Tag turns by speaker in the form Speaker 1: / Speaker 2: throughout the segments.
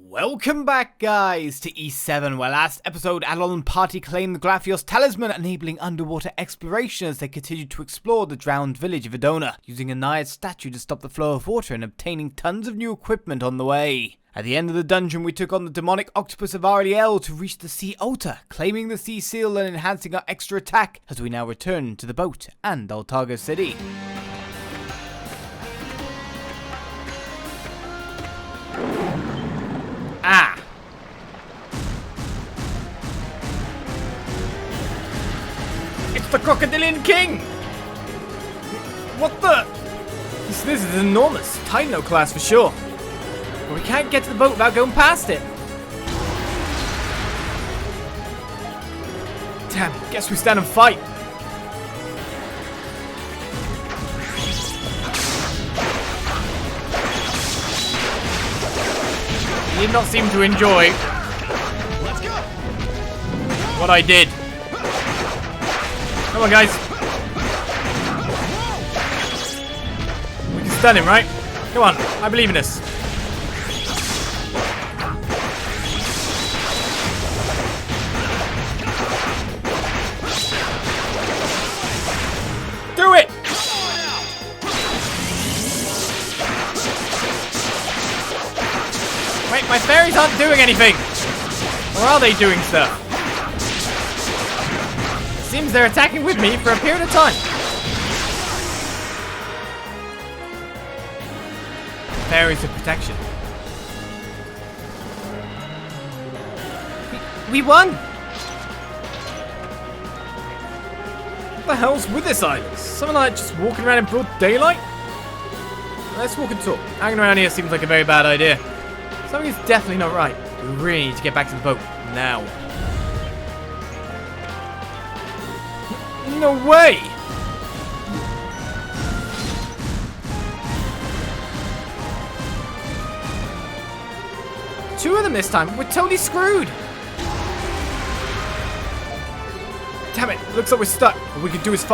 Speaker 1: Welcome back, guys, to E7, where last episode Adol and party claimed the Graphios talisman, enabling underwater exploration as they continued to explore the drowned village of Adona, using a Naiad statue to stop the flow of water and obtaining tons of new equipment on the way. At the end of the dungeon, we took on the demonic octopus of Ariel to reach the Sea Otter, claiming the Sea Seal and enhancing our extra attack as we now return to the boat and Altago City. Ah! It's the Crocodilian King! What the? This is enormous. Titano class for sure. But we can't get to the boat without going past it. Damn, guess we stand and fight. He did not seem to enjoy what I did. Come on, guys. We can stun him, right? Come on, I believe in us. Do it! Wait, my fairies aren't doing anything! Or are they doing stuff? Seems they're attacking with me for a period of time. Fairies of protection. We won! What the hell's with this island? Something like just walking around in broad daylight? Let's walk and talk. Hanging around here seems like a very bad idea. Something's definitely not right. We really need to get back to the boat now. No way! Two of them this time. We're totally screwed. Damn it! Looks like we're stuck. What we can do is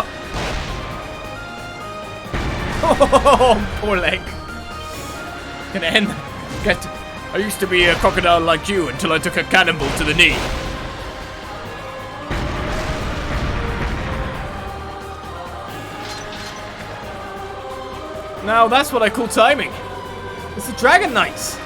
Speaker 1: Oh, poor leg. Gonna end. I used to be a crocodile like you until I took a cannonball to the knee. Now that's what I call timing. It's the Dragon Knights.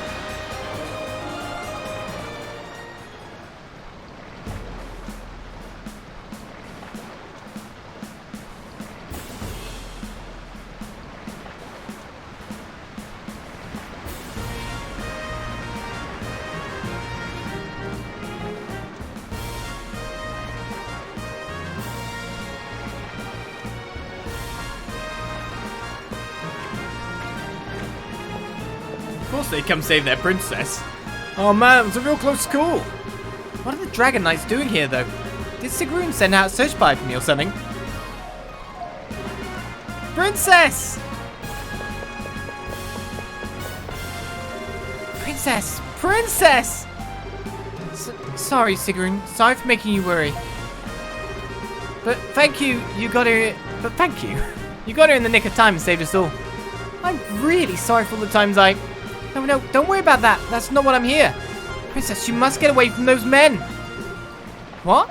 Speaker 1: Of course they come save their princess. Oh man, it was a real close call. What are the Dragon Knights doing here though? Did Sigrun send out a search party for me or something? Princess! Princess! Princess! Sorry, Sigrun. Sorry for making you worry. But thank you, you got her. But thank you. You got her in the nick of time and saved us all. I'm really sorry for all the times I... No, don't worry about that. That's not what I'm here. Princess, you must get away from those men. What?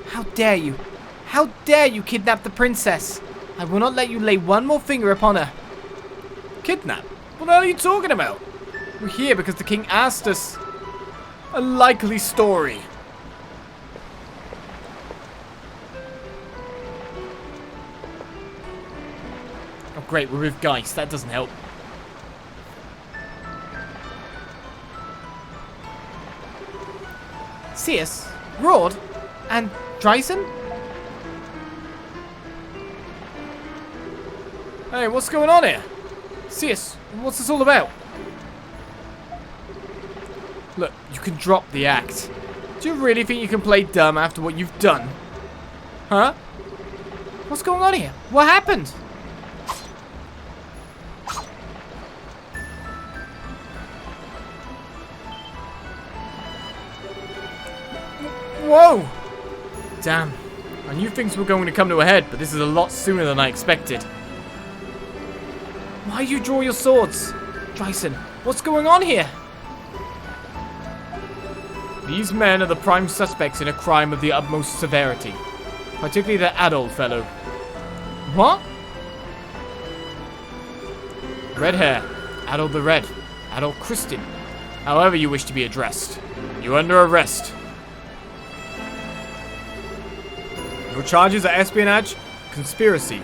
Speaker 1: How dare you? How dare you kidnap the princess? I will not let you lay one more finger upon her. Kidnap? What the hell are you talking about? We're here because the king asked us. A likely story. Oh great, we're with Geist. That doesn't help. Seus, Rord, and Dryson? Hey, what's going on here? Seus, what's this all about? Look, you can drop the act. Do you really think you can play dumb after what you've done? Huh? What's going on here? What happened? Whoa! Damn. I knew things were going to come to a head, but this is a lot sooner than I expected. Why you draw your swords? Dyson, what's going on here? These men are the prime suspects in a crime of the utmost severity. Particularly the Adol fellow. What? Red hair. Adol the Red. Adol Christian. However you wish to be addressed. You're under arrest. Your charges are espionage, conspiracy,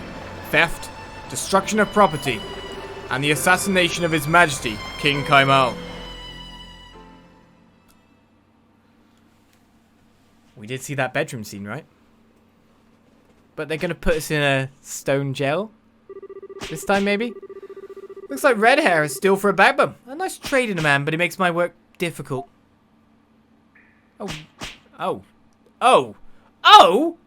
Speaker 1: theft, destruction of property, and the assassination of His Majesty, King Kaimal. We did see that bedroom scene, right? But they're gonna put us in a stone jail? This time, maybe? Looks like red hair is still for a backbone. A nice trade in a man, but it makes my work difficult. Oh. Oh. Oh! Oh!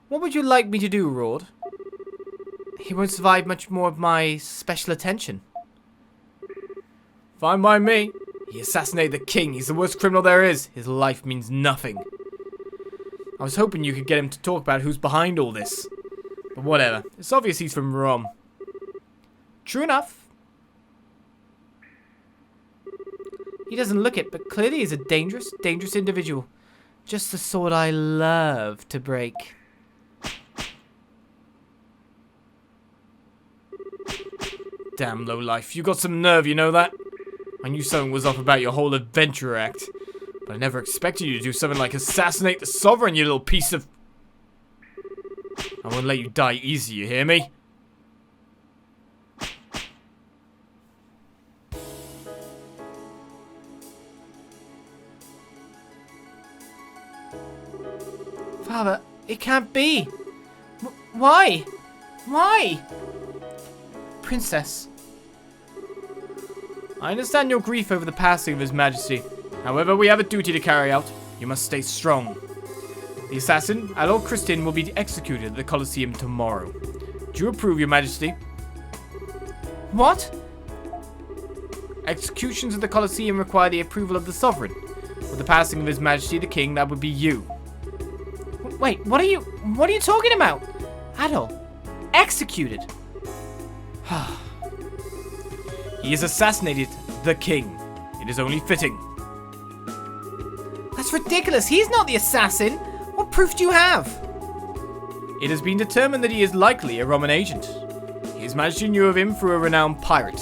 Speaker 1: What would you like me to do, Rord? He won't survive much more of my special attention. Fine by me. He assassinated the king. He's the worst criminal there is. His life means nothing. I was hoping you could get him to talk about who's behind all this. But whatever. It's obvious he's from Rome. True enough. He doesn't look it, but clearly he's a dangerous, dangerous individual. Just the sort I love to break. Damn lowlife. You got some nerve, you know that? I knew something was up about your whole adventurer act. But I never expected you to do something like assassinate the sovereign, you little piece of... I won't let you die easy, you hear me? Father, it can't be. Why? Why? Princess. I understand your grief over the passing of His Majesty. However, we have a duty to carry out. You must stay strong. The assassin, Adol Christian, will be executed at the Colosseum tomorrow. Do you approve, Your Majesty? What? Executions at the Colosseum require the approval of the sovereign. With the passing of His Majesty the King, that would be you. Wait, what are you talking about? Adol, executed? He has assassinated the king. It is only fitting. That's ridiculous. He's not the assassin. What proof do you have? It has been determined that he is likely a Roman agent. His Majesty knew of him through a renowned pirate.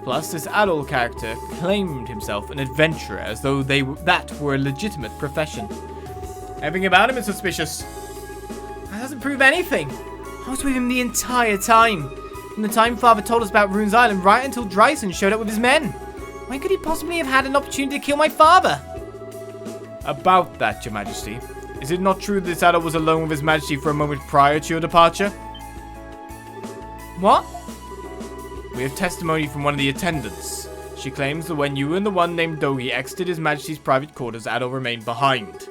Speaker 1: Plus, this Adol character claimed himself an adventurer as though that were a legitimate profession. Everything about him is suspicious. That doesn't prove anything. I was with him the entire time. From the time Father told us about Rune's Island right until Dryson showed up with his men. When could he possibly have had an opportunity to kill my father? About that, Your Majesty. Is it not true that this Adol was alone with His Majesty for a moment prior to your departure? What? We have testimony from one of the attendants. She claims that when you and the one named Dogi exited His Majesty's private quarters, Adol remained behind.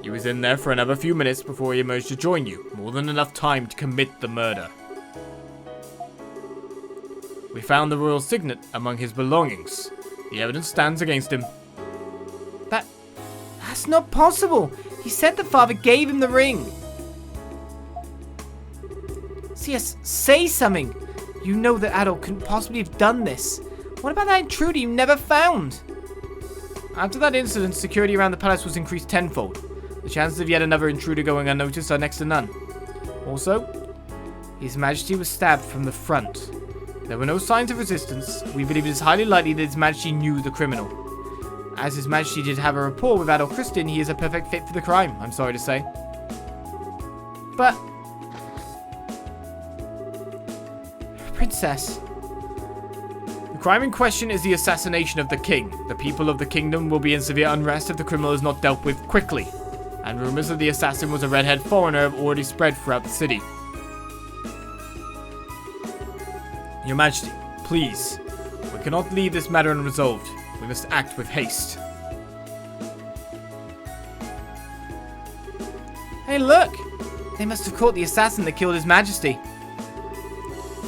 Speaker 1: He was in there for another few minutes before he emerged to join you. More than enough time to commit the murder. We found the royal signet among his belongings. The evidence stands against him. That's not possible. He said that Father gave him the ring. CS, say something. You know that Adol couldn't possibly have done this. What about that intruder you never found? After that incident, security around the palace was increased tenfold. The chances of yet another intruder going unnoticed are next to none. Also, His Majesty was stabbed from the front. There were no signs of resistance. We believe it is highly likely that His Majesty knew the criminal. As His Majesty did have a rapport with Adol Christian, he is a perfect fit for the crime, I'm sorry to say. But... Princess... The crime in question is the assassination of the king. The people of the kingdom will be in severe unrest if the criminal is not dealt with quickly. And rumors of the assassin was a red-haired foreigner have already spread throughout the city. Your Majesty, please. We cannot leave this matter unresolved. We must act with haste. Hey, look! They must have caught the assassin that killed His Majesty.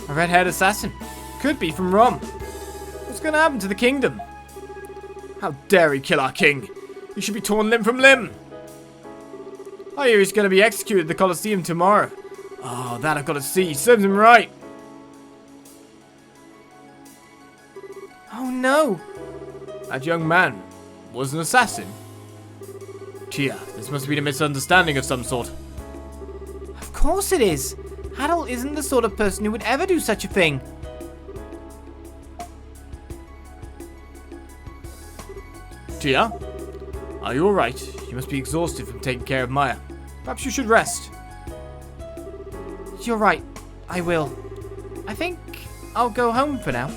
Speaker 1: A red-haired assassin. Could be from Rome. What's going to happen to the kingdom? How dare he kill our king? He should be torn limb from limb. I hear he's going to be executed at the Colosseum tomorrow. Oh, that I've got to see. Serves him right. Oh no. That young man was an assassin. Tia, this must have been a misunderstanding of some sort. Of course it is. Adol isn't the sort of person who would ever do such a thing. Tia, are you alright? You must be exhausted from taking care of Maya. Perhaps you should rest. You're right. I will. I think I'll go home for now.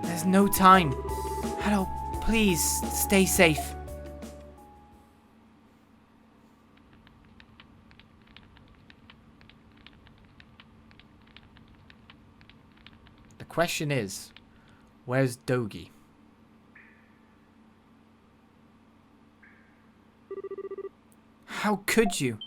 Speaker 1: There's no time. Adol, please stay safe. The question is, where's Dogi? How could you?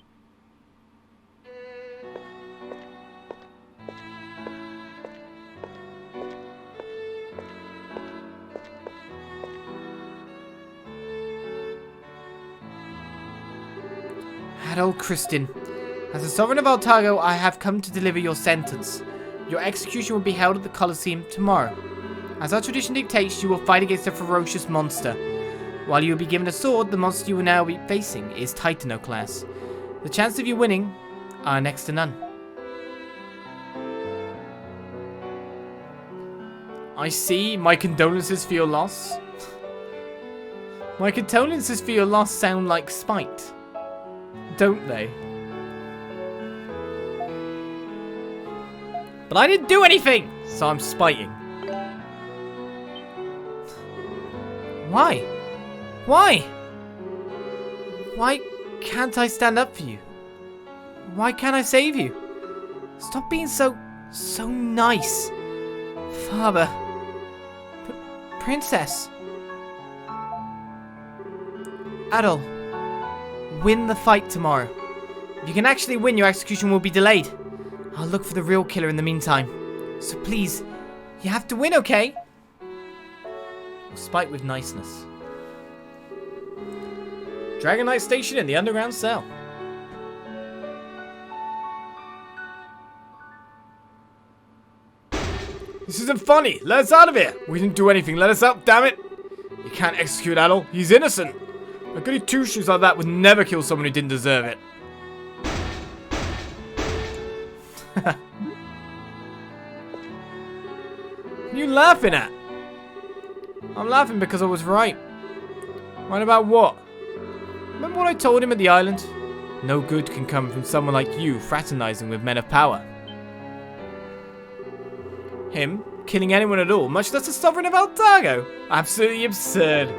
Speaker 1: Adol Kristin, as the Sovereign of Altago, I have come to deliver your sentence. Your execution will be held at the Colosseum tomorrow. As our tradition dictates, you will fight against a ferocious monster. While you will be given a sword, the monster you will now be facing is Titano class. The chances of you winning are next to none. I see. My condolences for your loss. My condolences for your loss sound like spite, don't they? But I didn't do anything, so I'm spiting. Why? Why? Why can't I stand up for you? Why can't I save you? Stop being so nice. Father. Princess. Adol. Win the fight tomorrow. If you can actually win, your execution will be delayed. I'll look for the real killer in the meantime. So please, you have to win, okay? We'll spite with niceness. Dragon Knight Station in the underground cell. This isn't funny. Let us out of here. We didn't do anything. Let us out, damn it. You can't execute Adol. He's innocent. A goody two-shoes like that would never kill someone who didn't deserve it. What are you laughing at? I'm laughing because I was right. Right about what? Remember what I told him at the island? No good can come from someone like you fraternizing with men of power. Him killing anyone at all, much less the Sovereign of Altago? Absolutely absurd.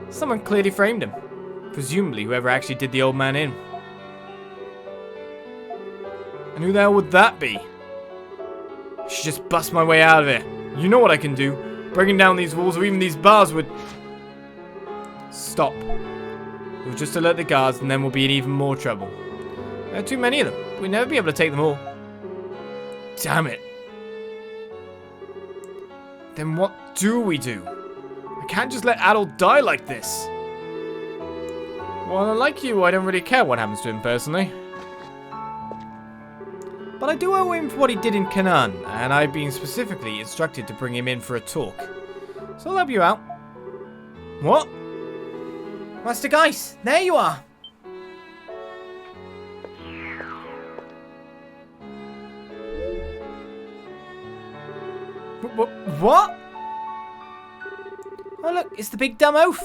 Speaker 1: Someone clearly framed him. Presumably whoever actually did the old man in. And who the hell would that be? I should just bust my way out of here. You know what I can do. Breaking down these walls or even these bars would... Stop. We'll just alert the guards and then we'll be in even more trouble. There are too many of them. We'll never be able to take them all. Damn it. Then what do we do? I can't just let Adol die like this. Well, unlike you, I don't really care what happens to him personally. But I do owe him for what he did in Canaan, and I've been specifically instructed to bring him in for a talk. So I'll help you out. What? Master Geis, there you are! What? Oh look, it's the big dumb oaf.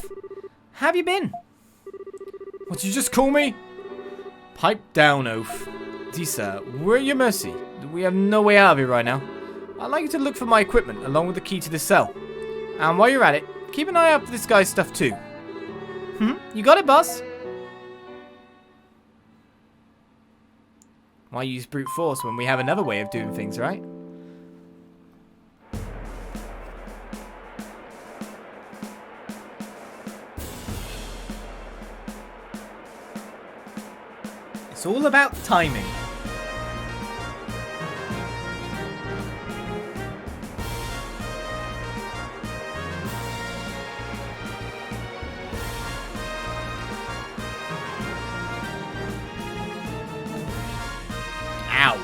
Speaker 1: How have you been? What did you just call me? Pipe down, oaf. Disa, we're at your mercy. We have no way out of here right now. I'd like you to look for my equipment along with the key to the cell. And while you're at it, keep an eye out for this guy's stuff too. You got it, boss. Why use brute force when we have another way of doing things, right? It's all about timing. Ow.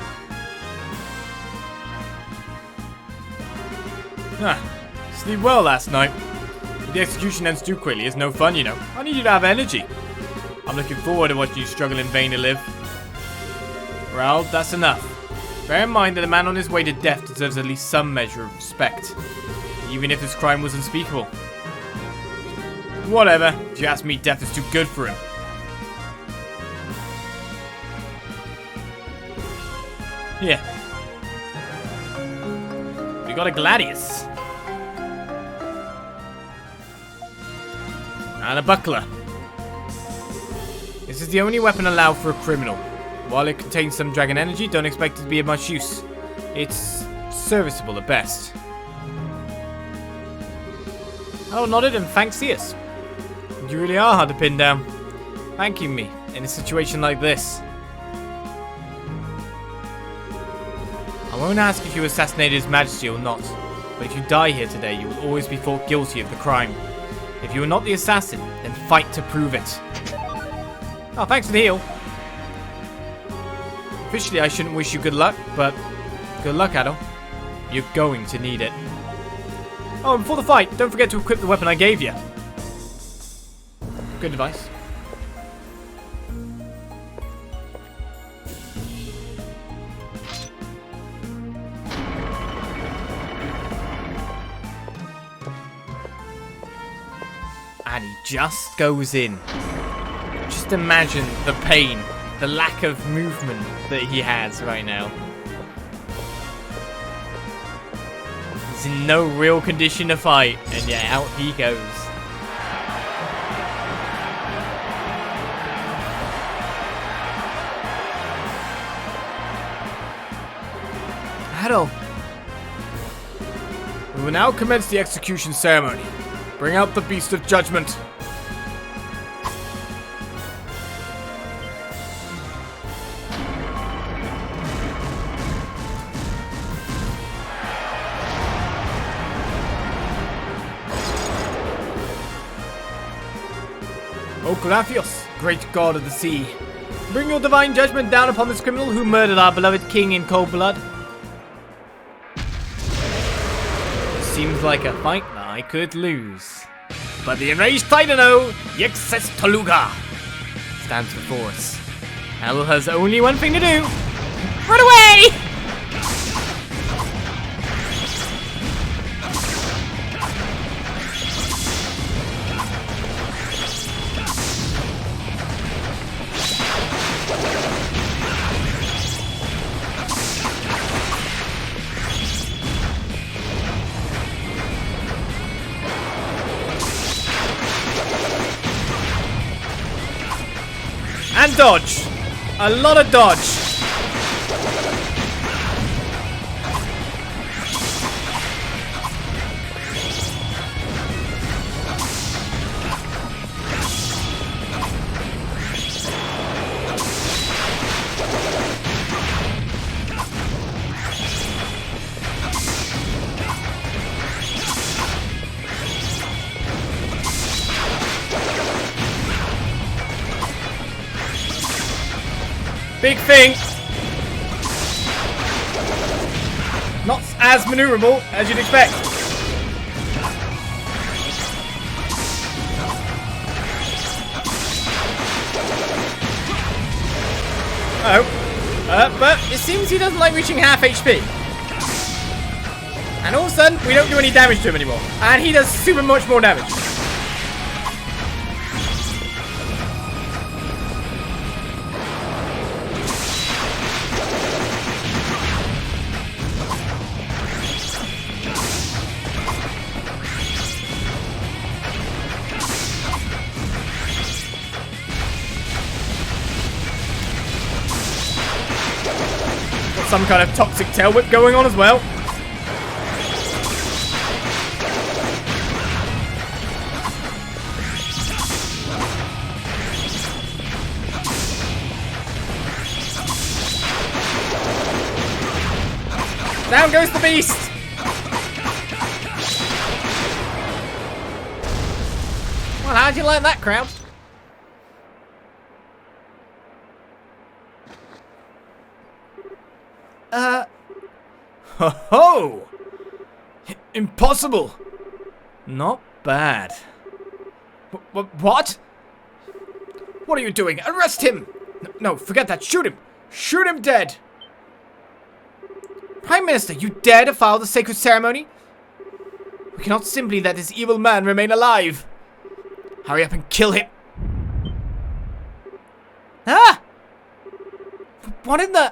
Speaker 2: Sleep well last night. If the execution ends too quickly, it's no fun, you know. I need you to have energy. I'm looking forward to watching you struggle in vain to live. Well, that's enough. Bear in mind that a man on his way to death deserves at least some measure of respect, even if his crime was unspeakable. Whatever. If you ask me, death is too good for him. Here. We got a gladius. And a buckler. This is the only weapon allowed for a criminal. While it contains some dragon energy, don't expect it to be of much use. It's serviceable at best. Oh, nodded and thanks us. You really are hard to pin down. Thanking me in a situation like this. I won't ask if you assassinated His Majesty or not, but if you die here today, you will always be thought guilty of the crime. If you are not the assassin, then fight to prove it. Oh, thanks for the heal. Officially, I shouldn't wish you good luck, but good luck, Adol. You're going to need it. Oh, and before the fight, don't forget to equip the weapon I gave you. Good advice. And he just goes in. Just imagine the pain, the lack of movement that he has right now. He's in no real condition to fight, and yet out he goes. Adol. We will now commence the execution ceremony. Bring out the Beast of Judgment. O Graphios, great god of the sea, bring your divine judgment down upon this criminal who murdered our beloved king in cold blood. Seems like a fight that I could lose. But the enraged Titano, Ygses Toluga, stands before us. Adol has only one thing to do. Run away! And dodge. A lot of dodge. Big thing. Not as maneuverable as you'd expect. But it seems he doesn't like reaching half HP. And all of a sudden, we don't do any damage to him anymore. And he does super much more damage. Some kind of toxic tail whip going on as well. Down goes the beast! Well, how'd you like that, crowd? Ho ho! Impossible! Not bad. What? What are you doing? Arrest him! No, forget that. Shoot him! Shoot him dead! Prime Minister, you dare defile the sacred ceremony? We cannot simply let this evil man remain alive. Hurry up and kill him. Ah! What in the...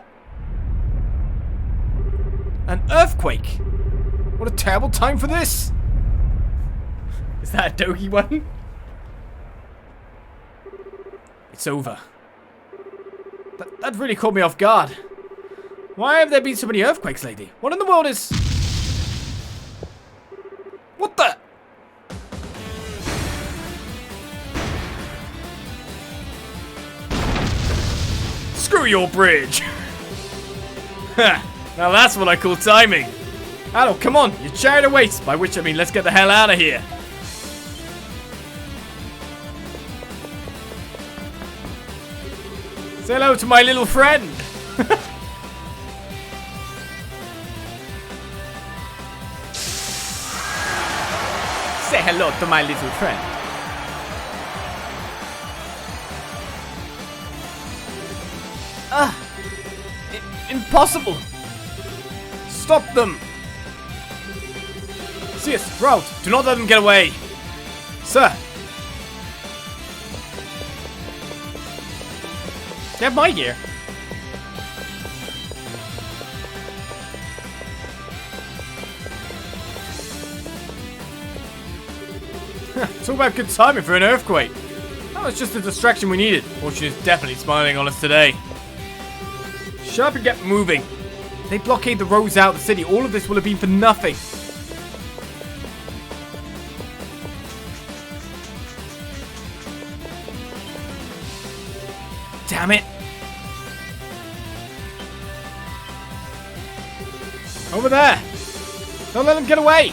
Speaker 2: An earthquake? What a terrible time for this! Is that a Dogi one? It's over. That really caught me off guard. Why have there been so many earthquakes lately? What in the world is... What the... Screw your bridge! Ha! Now that's what I call timing. Adol, come on, you're chariot awaits. By which I mean, let's get the hell out of here. Say hello to my little friend. Say hello to my little friend. Impossible. Stop them. Ygses, route. Do not let them get away. Sir. You have my gear. Talk about good timing for an earthquake. That was just the distraction we needed. Fortune is definitely smiling on us today. Shut up and get moving. If they blockade the roads out of the city, all of this will have been for nothing. Damn it. Over there. Don't let them get away.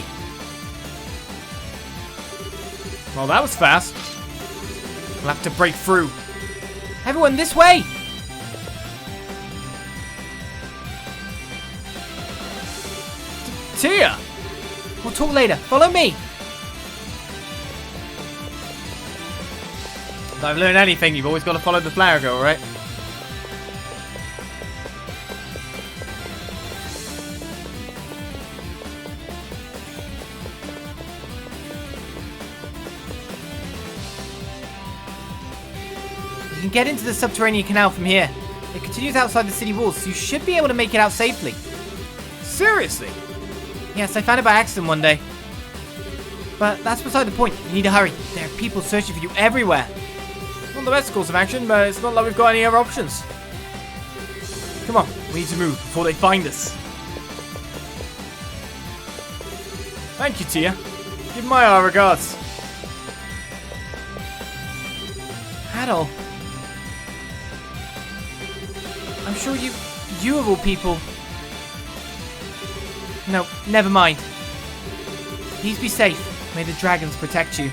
Speaker 2: Well, that was fast. We'll have to break through. Everyone, this way! Tia! We'll talk later. Follow me. If I've learned anything, you've always got to follow the flower girl, right? You can get into the subterranean canal from here. It continues outside the city walls, so you should be able to make it out safely. Seriously? Yes, I found it by accident one day. But that's beside the point. You need to hurry. There are people searching for you everywhere. Not the best course of action, but it's not like we've got any other options. Come on, we need to move before they find us. Thank you, Tia. Give my regards. Adol. I'm sure you of all people... No, never mind. Please be safe. May the dragons protect you.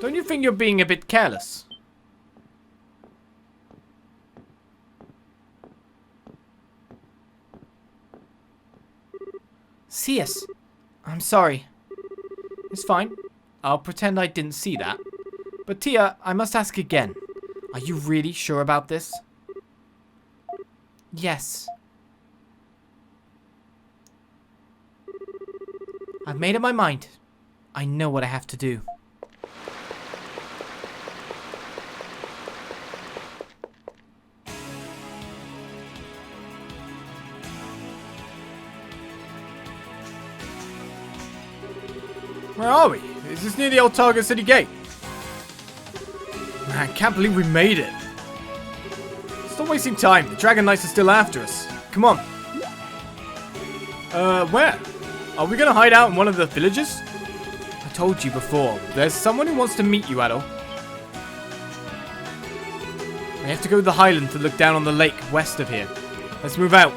Speaker 2: Don't you think you're being a bit careless? Ygses, I'm sorry. It's fine. I'll pretend I didn't see that. But Tia, I must ask again. Are you really sure about this? Yes. I've made up my mind. I know what I have to do. Where are we? Is this near the Altago city gate? Man, I can't believe we made it. Stop wasting time. The Dragon Knights are still after us. Come on. Where? Are we gonna hide out in one of the villages? I told you before. There's someone who wants to meet you, Adol. We have to go to the Highlands to look down on the lake west of here. Let's move out.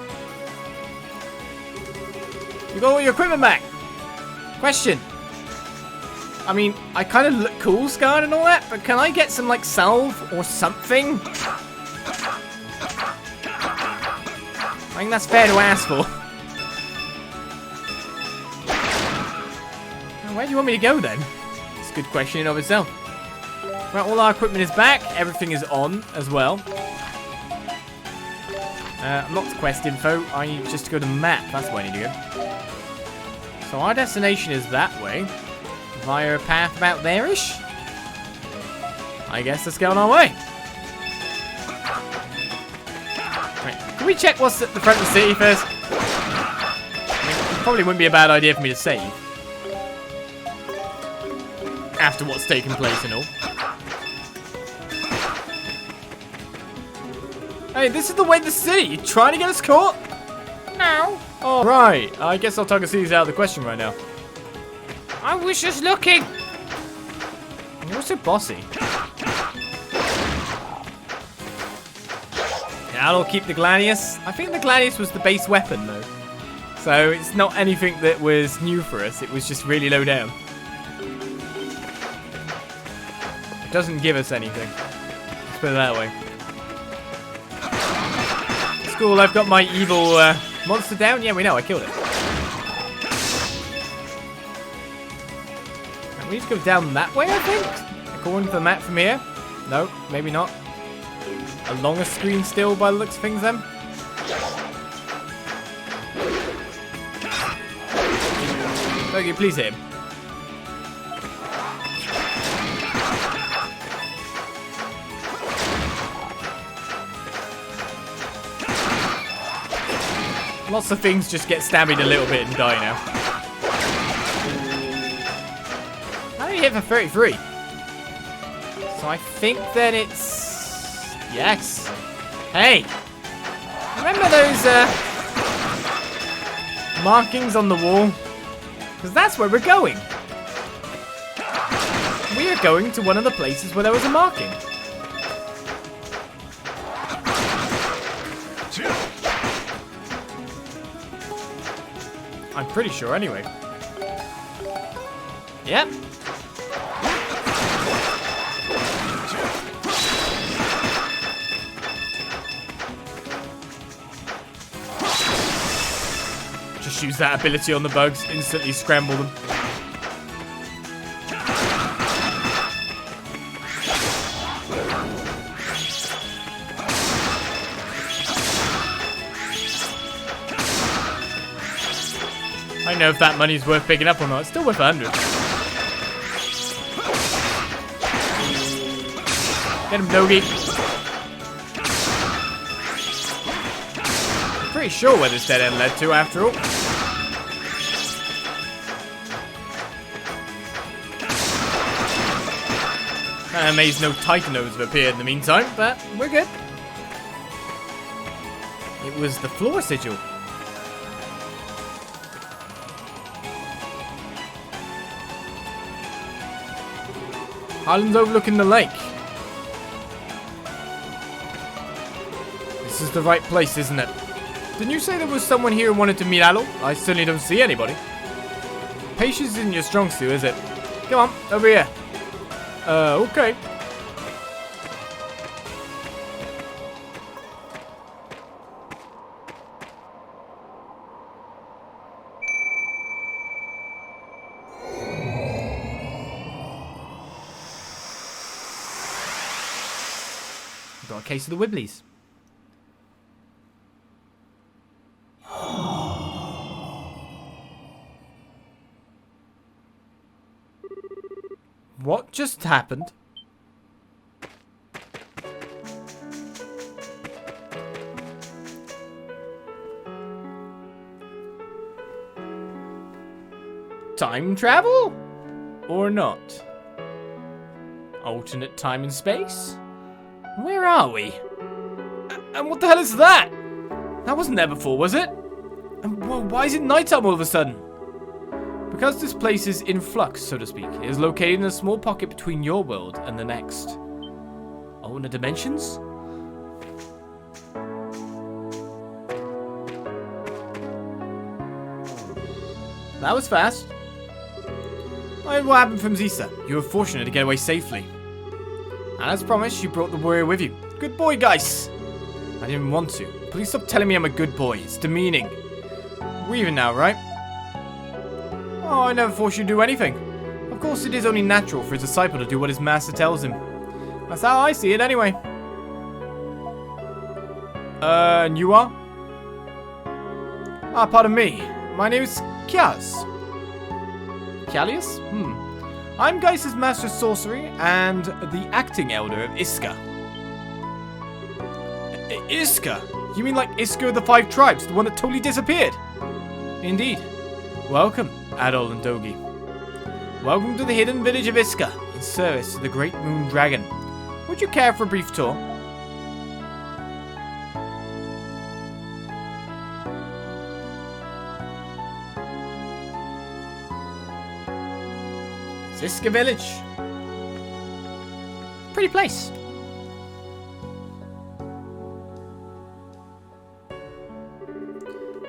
Speaker 2: You got all your equipment back? Question. I mean, I kind of look cool scarred and all that, but can I get some, like, salve or something? I think that's fair to ask for. Where do you want me to go, then? It's a good question in of itself. Right, all our equipment is back. Everything is on as well. Not the quest info. I need just to go to the map. That's where I need to go. So our destination is that way. Via a path about there-ish. I guess let's go on our way. Right, can we check what's at the front of the city first? I mean, it probably wouldn't be a bad idea for me to save. After what's taken place and all. Hey, this is the way to the city. You trying to get us caught? No. Oh, right. I guess Altago City's out of the question right now. I was just looking. You're so bossy. Yeah, I'll keep the Gladius. I think the Gladius was the base weapon, though. So it's not anything that was new for us. It was just really low down. It doesn't give us anything. Let's put it that way. It's cool. I've got my evil monster down. Yeah, we know. I killed it. We need to go down that way, I think? According to the map from here? No, maybe not. A longer screen still by the looks of things then? Okay, please hit him. Lots of things just get stabbed a little bit and die now. Hit for 33. So I think that it's... Yes. Hey. Remember those markings on the wall? Because that's where we're going. We are going to one of the places where there was a marking. I'm pretty sure anyway. Yep. Just use that ability on the bugs, instantly scramble them. I don't know if that money's worth picking up or not. It's still worth 100. Get him, Dogi. I'm pretty sure where this dead end led to, after all. I'm amazed no Titanos have appeared in the meantime, but we're good. It was the floor sigil. Highlands overlooking the lake. This is the right place, isn't it? Didn't you say there was someone here who wanted to meet Adol? I certainly don't see anybody. Patience isn't your strong suit, is it? Come on, over here. Okay. Got a case of the Wibblies. What just happened? Time travel? Or not? Alternate time and space? Where are we? And what the hell is that? That wasn't there before, was it? And why is it nighttime all of a sudden? Because this place is in flux, so to speak, it is located in a small pocket between your world and the next. Alternate dimensions? that was fast. What happened from Zisa? You were fortunate to get away safely. And as promised, you brought the warrior with you. Good boy, guys. I didn't want to. Please stop telling me I'm a good boy. It's demeaning. We're even now, right? Oh, I never forced you to do anything. Of course, it is only natural for a disciple to do what his master tells him. That's how I see it, anyway. And you are? Ah, pardon me. My name is Kiaz. Callius? I'm Ygses Master of Sorcery and the acting elder of Iska. Iska? You mean like Iska of the 5 tribes, the one that totally disappeared? Indeed. Welcome, Adol and Dogi. Welcome to the hidden village of Iska, in service to the Great Moon Dragon. Would you care for a brief tour? It's Iska village. Pretty place.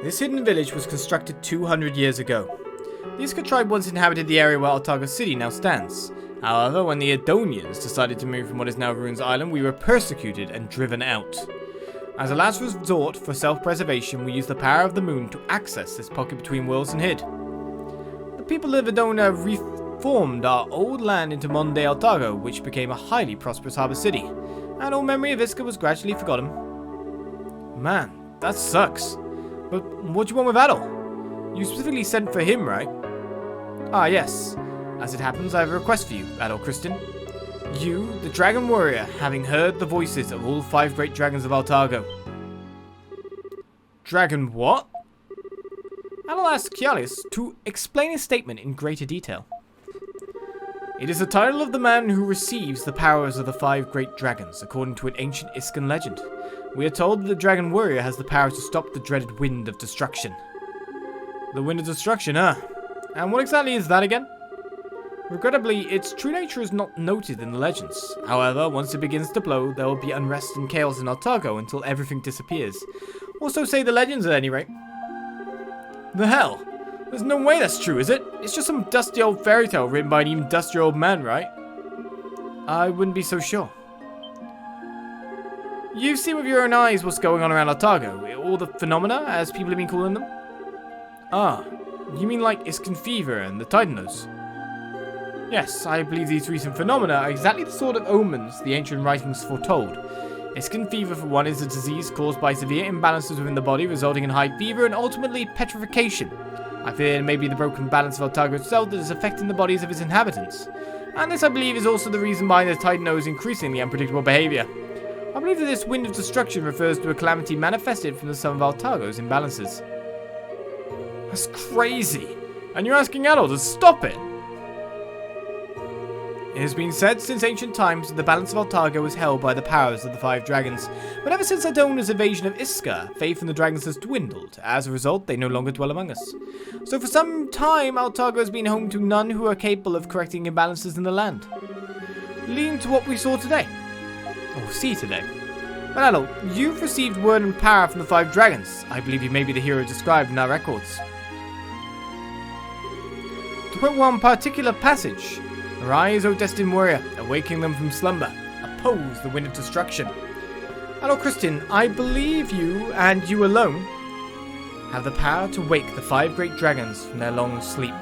Speaker 2: This hidden village was constructed 200 years ago. The Iska tribe once inhabited the area where Altago City now stands. However, when the Adonians decided to move from what is now Ruins Island, we were persecuted and driven out. As a last resort for self-preservation, we used the power of the moon to access this pocket between worlds and hid. The people of Adona reformed our old land into modern-day Altago, which became a highly prosperous harbour city, and all memory of Iska was gradually forgotten. Man, that sucks. But what do you want with Adol? You specifically sent for him, right? Ah, yes. As it happens, I have a request for you, Adol Christian. You, the Dragon Warrior, having heard the voices of all 5 great dragons of Altago. Dragon what? Adol asked Kialis to explain his statement in greater detail. It is the title of the man who receives the powers of the 5 great dragons, according to an ancient Iskan legend. We are told that the Dragon Warrior has the power to stop the dreaded Wind of Destruction. The Wind of Destruction, huh? And what exactly is that again? Regrettably, its true nature is not noted in the legends. However, once it begins to blow, there will be unrest and chaos in Altago until everything disappears. Or so say the legends at any rate. The hell? There's no way that's true, is it? It's just some dusty old fairy tale written by an even dustier old man, right? I wouldn't be so sure. You've seen with your own eyes what's going on around Altago, all the phenomena, as people have been calling them? Ah, you mean like Iskan fever and the Titanos? Yes, I believe these recent phenomena are exactly the sort of omens the ancient writings foretold. Iskan fever, for one, is a disease caused by severe imbalances within the body, resulting in high fever and ultimately petrification. I fear it may be the broken balance of Altago itself that is affecting the bodies of its inhabitants. And this, I believe, is also the reason behind the Titano's increasingly unpredictable behavior. I believe that this Wind of Destruction refers to a calamity manifested from the sum of Altago's imbalances. That's crazy. And you're asking Adol to stop it? It has been said since ancient times that the balance of Altago is held by the powers of the 5 dragons, but ever since Adona's invasion of Iska, faith in the dragons has dwindled. As a result, they no longer dwell among us. So for some time, Altago has been home to none who are capable of correcting imbalances in the land. Leading to what we saw today. Or see today. But Adol, you've received word and power from the 5 dragons. I believe you may be the hero described in our records. To put one particular passage, arise, O destined warrior, awaking them from slumber. Oppose the Wind of Destruction. Adol Christian, I believe you, and you alone, have the power to wake the 5 great dragons from their long sleep.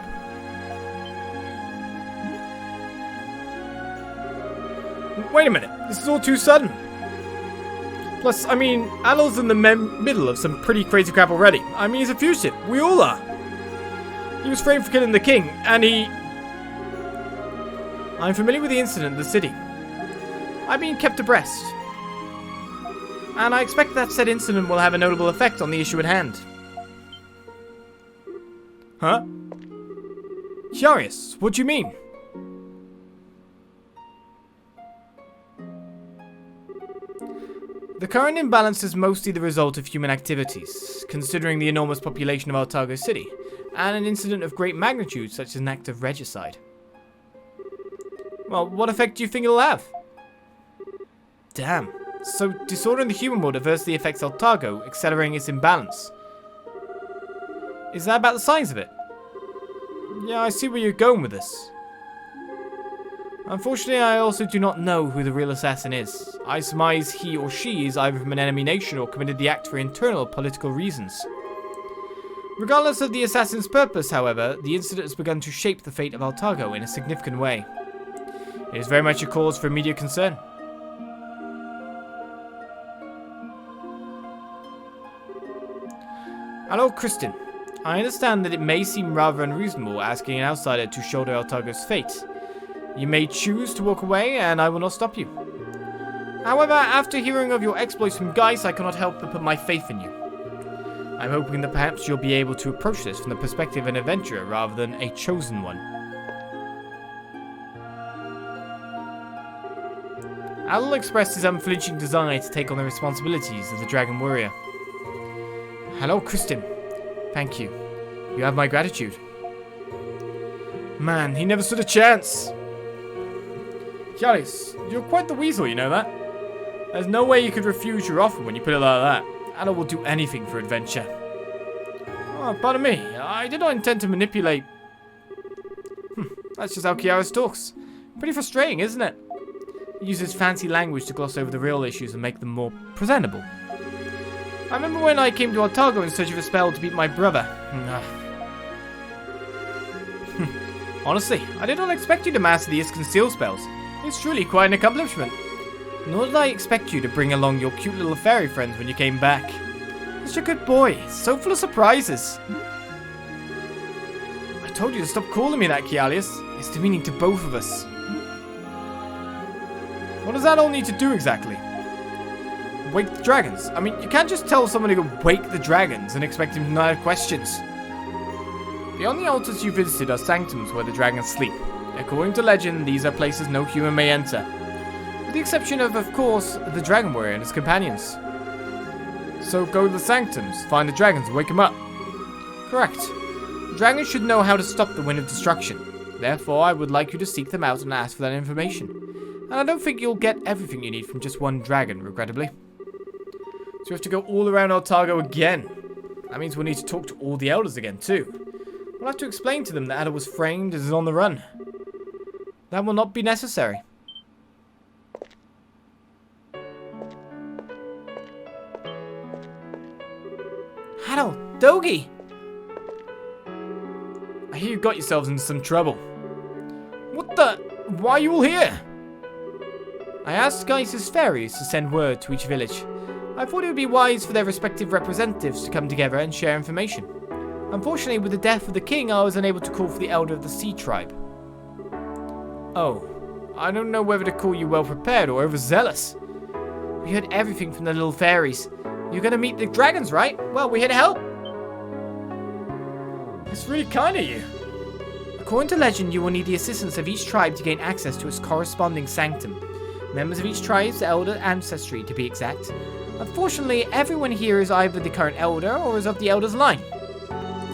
Speaker 2: Wait a minute, this is all too sudden. Plus, I mean, Adol's in the middle of some pretty crazy crap already. I mean, he's a fugitive. We all are. He was framed for killing the king, and he... I'm familiar with the incident in the city. I've been kept abreast. And I expect that said incident will have a notable effect on the issue at hand. Huh? Curious, what do you mean? The current imbalance is mostly the result of human activities, considering the enormous population of Altago City, and an incident of great magnitude such as an act of regicide. Well, what effect do you think it'll have? Damn. So, disorder in the human world adversely affects Altago, accelerating its imbalance. Is that about the size of it? Yeah, I see where you're going with this. Unfortunately, I also do not know who the real assassin is. I surmise he or she is either from an enemy nation or committed the act for internal political reasons. Regardless of the assassin's purpose, however, the incident has begun to shape the fate of Altago in a significant way. It is very much a cause for immediate concern. Hello, Kristen. I understand that it may seem rather unreasonable asking an outsider to shoulder Altago's fate. You may choose to walk away, and I will not stop you. However, after hearing of your exploits from Geis, I cannot help but put my faith in you. I'm hoping that perhaps you'll be able to approach this from the perspective of an adventurer rather than a chosen one. Adol expressed his unflinching desire to take on the responsibilities of the Dragon Warrior. Hello, Kristen. Thank you. You have my gratitude. Man, he never stood a chance. Ygses, you're quite the weasel, you know that? There's no way you could refuse your offer when you put it like that. Adol will do anything for adventure. Oh, pardon me. I did not intend to manipulate. That's just how Ygses talks. Pretty frustrating, isn't it? He uses fancy language to gloss over the real issues and make them more presentable. I remember when I came to Altago in search of a spell to beat my brother. Honestly, I did not expect you to master the Iske seal spells. It's truly quite an accomplishment. Nor did I expect you to bring along your cute little fairy friends when you came back. Such a good boy, so full of surprises. I told you to stop calling me that, Ygses. It's demeaning to both of us. What does that all need to do exactly? Wake the dragons? I mean, you can't just tell someone to go wake the dragons and expect him to not have questions. The only altars you visited are sanctums where the dragons sleep. According to legend, these are places no human may enter. With the exception of course, the Dragon Warrior and his companions. So go to the sanctums, find the dragons, and wake them up. Correct. The dragons should know how to stop the wind of destruction. Therefore, I would like you to seek them out and ask for that information. And I don't think you'll get everything you need from just one dragon, regrettably. So we have to go all around Altago again. That means we'll need to talk to all the elders again, too. We'll have to explain to them that Adol was framed and is on the run. That will not be necessary. Adol Dogi! I hear you got yourselves into some trouble. What the? Why are you all here? I asked Ygses fairies to send word to each village. I thought it would be wise for their respective representatives to come together and share information. Unfortunately, with the death of the king, I was unable to call for the elder of the sea tribe. Oh, I don't know whether to call you well prepared or overzealous. We heard everything from the little fairies. You're gonna meet the dragons, right? Well, we're here to help. It's really kind of you. According to legend, you will need the assistance of each tribe to gain access to its corresponding sanctum. Members of each tribe's elder ancestry, to be exact. Unfortunately, everyone here is either the current elder or is of the elder's line.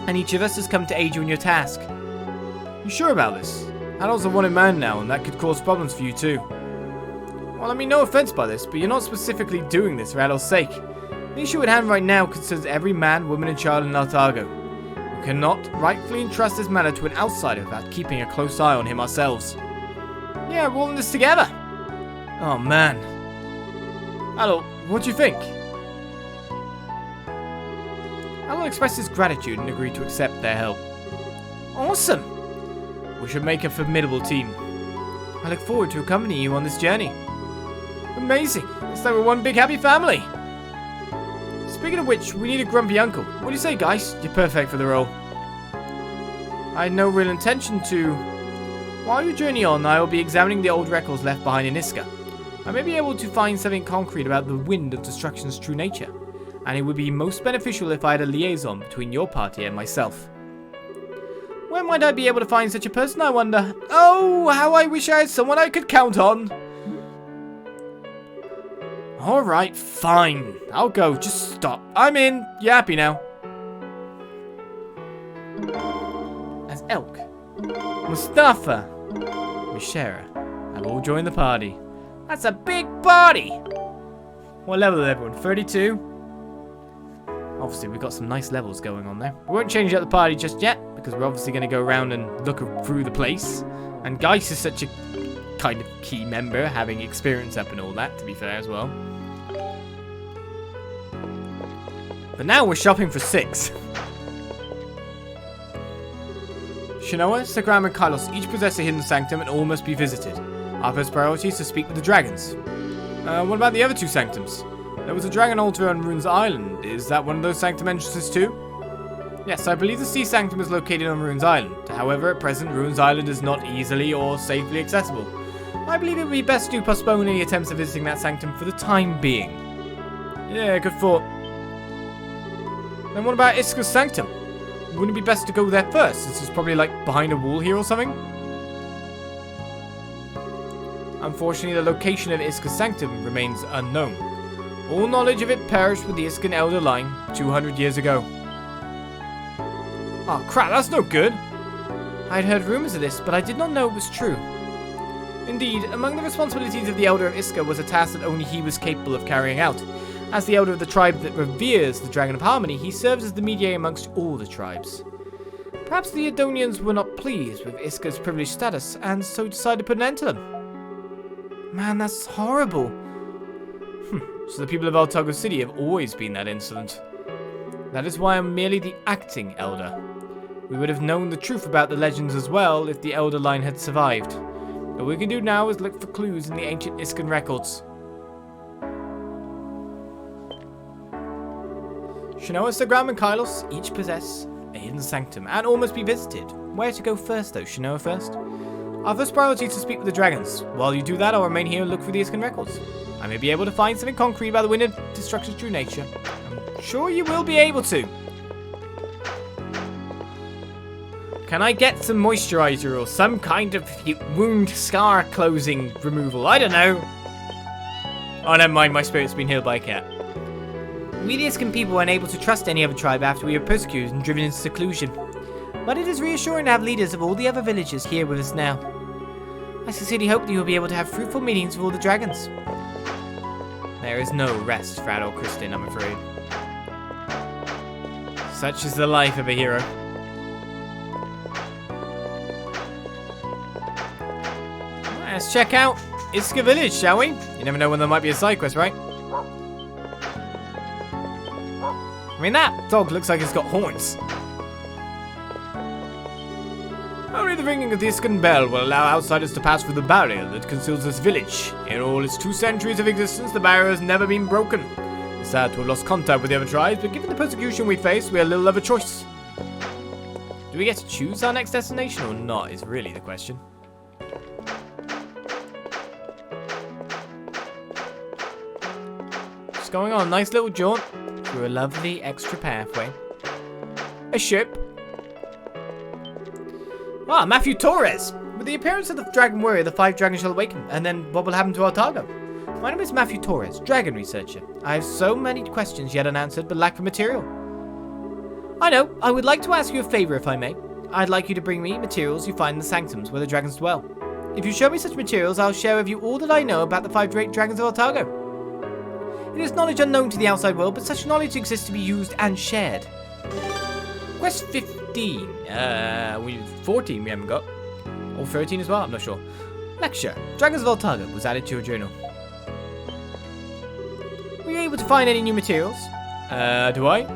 Speaker 2: And each of us has come to aid you in your task. You sure about this? Adol's a wanted man now, and that could cause problems for you too. Well, I mean, no offense by this, but you're not specifically doing this for Adol's sake. The issue at hand right now concerns every man, woman, and child in Altago. We cannot rightfully entrust this matter to an outsider without keeping a close eye on him ourselves. Yeah, we're all in this together. Oh man. Adol, what do you think? Adol expressed his gratitude and agreed to accept their help. Awesome! We should make a formidable team. I look forward to accompanying you on this journey. Amazing! It's like we're one big happy family! Speaking of which, we need a grumpy uncle. What do you say, guys? You're perfect for the role. I had no real intention to... While you journey on, I will be examining the old records left behind in Iska. I may be able to find something concrete about the wind of destruction's true nature, and it would be most beneficial if I had a liaison between your party and myself. Where might I be able to find such a person, I wonder? Oh, how I wish I had someone I could count on! Alright, fine. I'll go, just stop. I'm in. You happy now? As Elk, Mustafa, Mishera have all joined the party. That's a big party! What level is everyone? 32? Obviously, we've got some nice levels going on there. We won't change up the party just yet, because we're obviously going to go around and look through the place. And Ygses is such a kind of key member, having experience up and all that, to be fair as well. But now we're shopping for 6. Shinoa, Sagram, and Kylos each possess a hidden sanctum and all must be visited. Our first priority is to speak with the dragons. What about the other 2 sanctums? There was a dragon altar on Runes Island. Is that one of those sanctum entrances too? Yes, I believe the Sea Sanctum is located on Runes Island. However, at present, Runes Island is not easily or safely accessible. I believe it would be best to postpone any attempts of visiting that sanctum for the time being. Yeah, good thought. Then what about Iske's sanctum? Wouldn't it be best to go there first, since it's probably like behind a wall here or something? Unfortunately, the location of Iske's sanctum remains unknown. All knowledge of it perished with the Iskan Elder line 200 years ago. Oh crap, that's no good! I had heard rumors of this, but I did not know it was true. Indeed, among the responsibilities of the Elder of Iska was a task that only he was capable of carrying out. As the Elder of the tribe that reveres the Dragon of Harmony, he serves as the mediator amongst all the tribes. Perhaps the Adonians were not pleased with Iska's privileged status, and so decided to put an end to them. Man, that's horrible. So the people of Altago City have always been that insolent. That is why I'm merely the acting Elder. We would have known the truth about the legends as well if the Elder line had survived. All we can do now is look for clues in the ancient Iskan records. Shinoa, Sagram, and Kylos each possess a hidden sanctum and all must be visited. Where to go first though? Shinoa first? Our first priority is to speak with the dragons. While you do that, I'll remain here and look through the Iskan records. I may be able to find something concrete about the wind of destruction's true nature. I'm sure you will be able to. Can I get some moisturizer or some kind of wound scar closing removal? I don't know. Oh, never mind. My spirit's been healed by a cat. We the Iskan people were unable to trust any other tribe after we were persecuted and driven into seclusion. But it is reassuring to have leaders of all the other villages here with us now. I sincerely hope that you will be able to have fruitful meetings with all the dragons. There is no rest for Adol Kristin, I'm afraid. Such is the life of a hero. Let's check out Iske village, shall we? You never know when there might be a side quest, right? I mean, that dog looks like it's got horns. Only the ringing of the Iskan bell will allow outsiders to pass through the barrier that conceals this village. In all its 2 centuries of existence, the barrier has never been broken. It's sad to have lost contact with the other tribes, but given the persecution we face, we have little other choice. Do we get to choose our next destination or not, is really the question. Just going on a nice little jaunt through a lovely extra pathway. A ship. Ah, Matthew Torres! With the appearance of the Dragon Warrior, the 5 dragons shall awaken, and then what will happen to Altago? My name is Matthew Torres, Dragon Researcher. I have so many questions yet unanswered, but lack for material. I know, I would like to ask you a favor if I may. I'd like you to bring me materials you find in the sanctums where the dragons dwell. If you show me such materials, I'll share with you all that I know about the 5 great dragons of Altago. It is knowledge unknown to the outside world, but such knowledge exists to be used and shared. Quest 15. 14 we haven't got. Or 13 as well, I'm not sure. Lecture. Dragons of Altago was added to your journal. Were you able to find any new materials? Do I?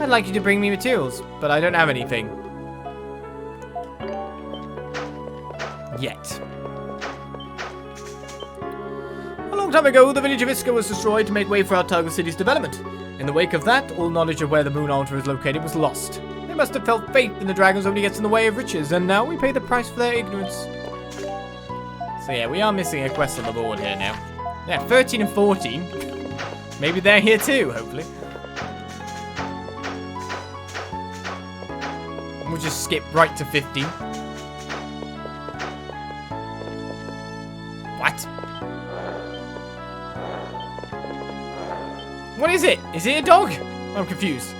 Speaker 2: I'd like you to bring me materials, but I don't have anything. Yet. A long time ago, the village of Iska was destroyed to make way for Altago City's development. In the wake of that, all knowledge of where the moon altar is located was lost. They must have felt faith in the dragons only gets in the way of riches, and now we pay the price for their ignorance. So yeah, we are missing a quest on the board here now. Yeah, 13 and 14. Maybe they're here too, hopefully. We'll just skip right to 15. What? What is it? Is it a dog? I'm confused.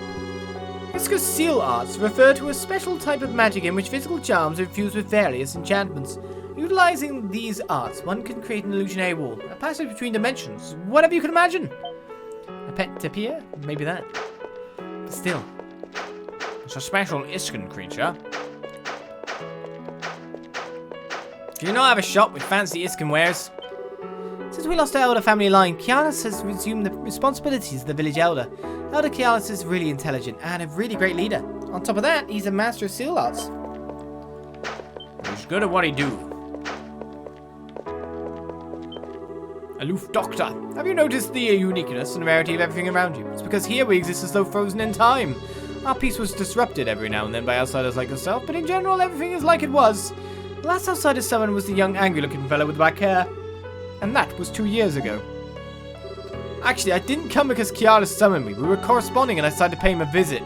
Speaker 2: Iska's seal arts refer to a special type of magic in which physical charms are infused with various enchantments. Utilizing these arts, one can create an illusionary wall, a passage between dimensions, whatever you can imagine. A pet tapir? Maybe that. But still, It's a special Isken creature. Do you not have a shop with fancy Isken wares?
Speaker 1: Since we lost our elder family line, Kialis has resumed the responsibilities of the village elder. Elder Kialis is really intelligent and a really great leader. On top of that, he's a master of seal arts.
Speaker 2: He's good at what he do. Aloof Doctor. Have you noticed the uniqueness and rarity of everything around you? It's because here we exist as though frozen in time. Our peace was disrupted every now and then by outsiders like yourself, but in general everything is like it was. The last outsider summoned was the young angry-looking fellow with black hair. And that was 2 years ago. Actually, I didn't come because Kiara summoned me. We were corresponding and I decided to pay him a visit.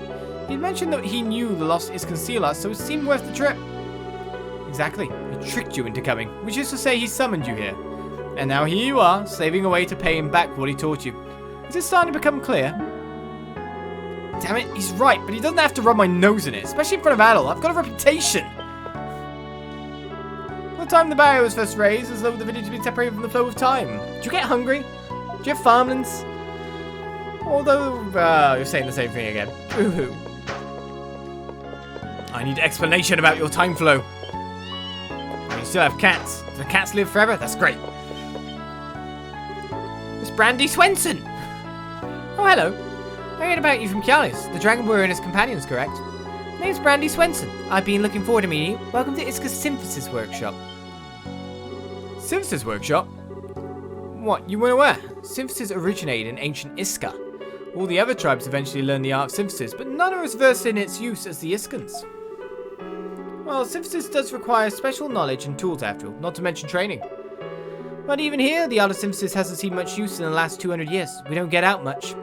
Speaker 2: He mentioned that he knew the lost Isken sealer, so it seemed worth the trip. Exactly. He tricked you into coming, which is to say he summoned you here. And now here you are, slaving away to pay him back for what he taught you. Is it starting to become clear? Damn it, he's right, but he doesn't have to rub my nose in it, especially in front of Adol. I've got a reputation. The time the barrier was first raised, as though the village had been separated from the flow of time. Do you get hungry? Do you have farmlands? Although, you're saying the same thing again. Boo-hoo. I need explanation about your time flow. Oh, you still have cats. Do the cats live forever? That's great. It's Brandy Swenson.
Speaker 1: Oh, hello. I heard about you from Kialis, the dragon warrior and his companions, correct? My name's Brandy Swenson. I've been looking forward to meeting you. Welcome to Iske's Synthesis Workshop.
Speaker 2: Synthesis Workshop? What, you weren't aware? Synthesis originated in ancient Iska. All the other tribes eventually learned the art of synthesis, but none are as versed in its use as the Iskans. Well, synthesis does require special knowledge and tools after all, not to mention training. But even here, the art of synthesis hasn't seen much use in the last 200 years. We don't get out much.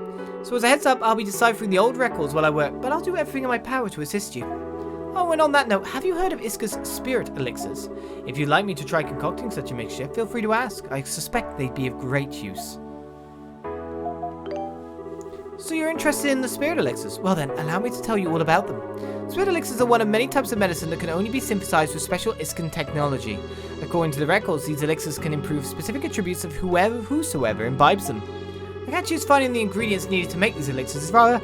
Speaker 2: So as a heads up, I'll be deciphering the old records while I work, but I'll do everything in my power to assist you. Oh, and on that note, have you heard of Iske's spirit elixirs? If you'd like me to try concocting such a mixture, feel free to ask. I suspect they'd be of great use. So you're interested in the spirit elixirs? Well then, allow me to tell you all about them. Spirit elixirs are one of many types of medicine that can only be synthesized with special Isken technology. According to the records, these elixirs can improve specific attributes of whosoever imbibes them. The catch is finding the ingredients needed to make these elixirs is rather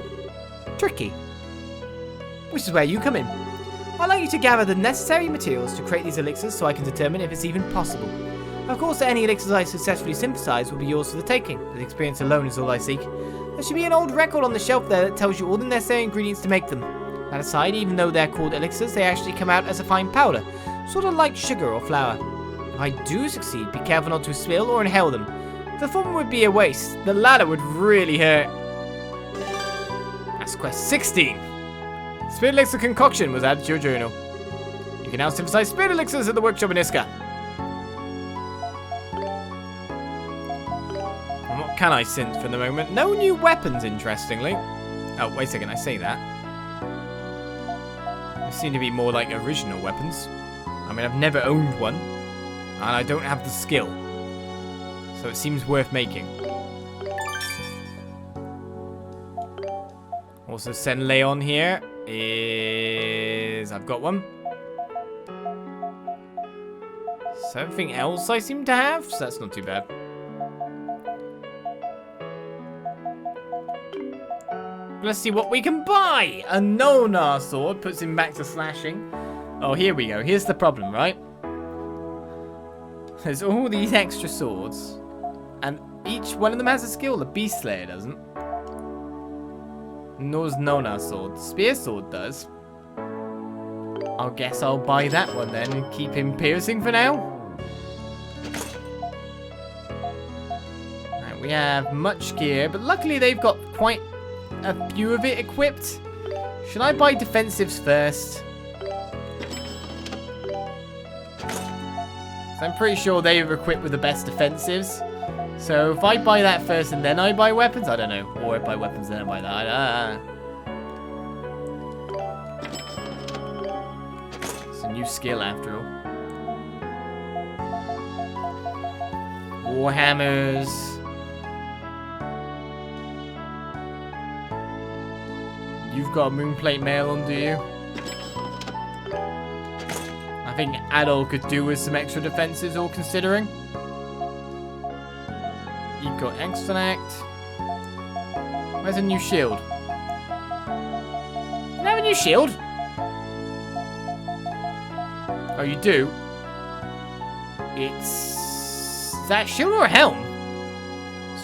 Speaker 2: tricky. Which is where you come in. I'd like you to gather the necessary materials to create these elixirs so I can determine if it's even possible. Of course, any elixirs I successfully synthesize will be yours for the taking. The experience alone is all I seek. There should be an old record on the shelf there that tells you all the necessary ingredients to make them. That aside, even though they're called elixirs, they actually come out as a fine powder, sort of like sugar or flour. If I do succeed, be careful not to spill or inhale them. The former would be a waste, the latter would really hurt. That's quest 16. Spirit elixir concoction was added to your journal. You can now synthesize spirit elixirs at the workshop in Iska. And what can I synth for the moment? No new weapons, interestingly. Oh, wait a second, I say that. They seem to be more like original weapons. I mean, I've never owned one, and I don't have the skill. So it seems worth making. Also, send Leon here is... I've got one. So everything else I seem to have, so that's not too bad. Let's see what we can buy. A Nona sword puts him back to slashing. Oh, here we go. Here's the problem, right? There's all these extra swords, and each one of them has a skill. The Beast Slayer doesn't. No's Nona sword. Spear sword does. I guess I'll buy that one then and keep him piercing for now. Right, we have much gear, but luckily they've got quite a few of it equipped. Should I buy defensives first? So I'm pretty sure they are equipped with the best defensives. So if I buy that first and then I buy weapons, I don't know. Or if I buy weapons then I buy that. It's a new skill after all. Warhammers. You've got a Moonplate mail on, do you? I think Adol could do with some extra defenses, all considering. You've got Extract. Where's a new shield? You have a new shield? Oh, you do? Is that a shield or a helm?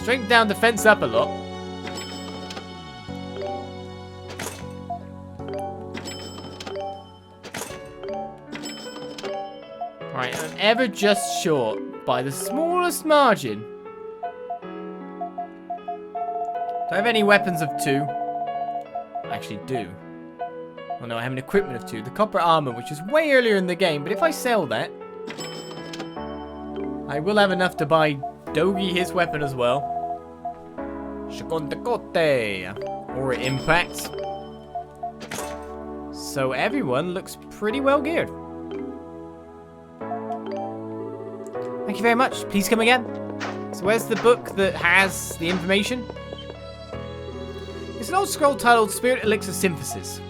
Speaker 2: Strength down, defense up a lot. Right, I'm ever just short by the smallest margin. Do I have any weapons of 2? I actually do. Oh no, I have an equipment of 2. The copper armor, which is way earlier in the game, but if I sell that, I will have enough to buy Dogi his weapon as well. Shakontakote. Or impact. So everyone looks pretty well geared. Thank you very much. Please come again. So where's the book that has the information? It's an old scroll titled Spirit Elixir Synthesis.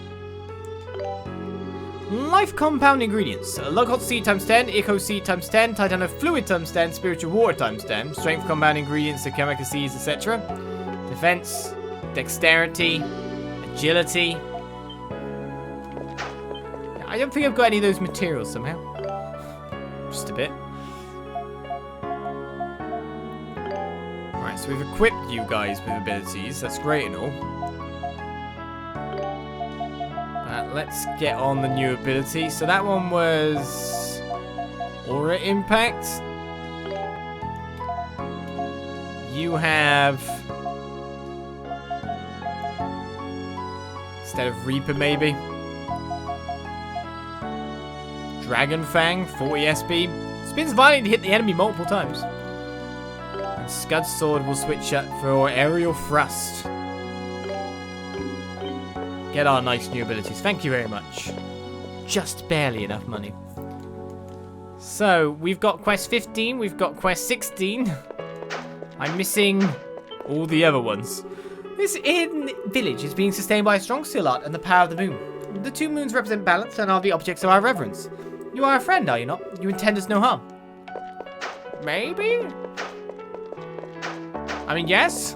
Speaker 2: Life compound ingredients. Lug-hot seed times 10, Eco seed times 10, Titano fluid times 10, spiritual water times 10, strength compound ingredients, the chemical seeds, etc. Defense, dexterity, agility. I don't think I've got any of those materials somehow. Just a bit. Alright, so we've equipped you guys with abilities. That's great and all. Let's get on the new ability. So that one was Aura Impact. You have, instead of Reaper maybe, Dragon Fang, 40 SB. Spins violently to hit the enemy multiple times. And Scud Sword will switch up for Aerial Thrust. Get our nice new abilities. Thank you very much. Just barely enough money. So, we've got quest 15. We've got quest 16. I'm missing all the other ones. This inn village is being sustained by a strong seal art and the power of the moon. The 2 moons represent balance and are the objects of our reverence. You are a friend, are you not? You intend us no harm. Maybe? I mean, yes.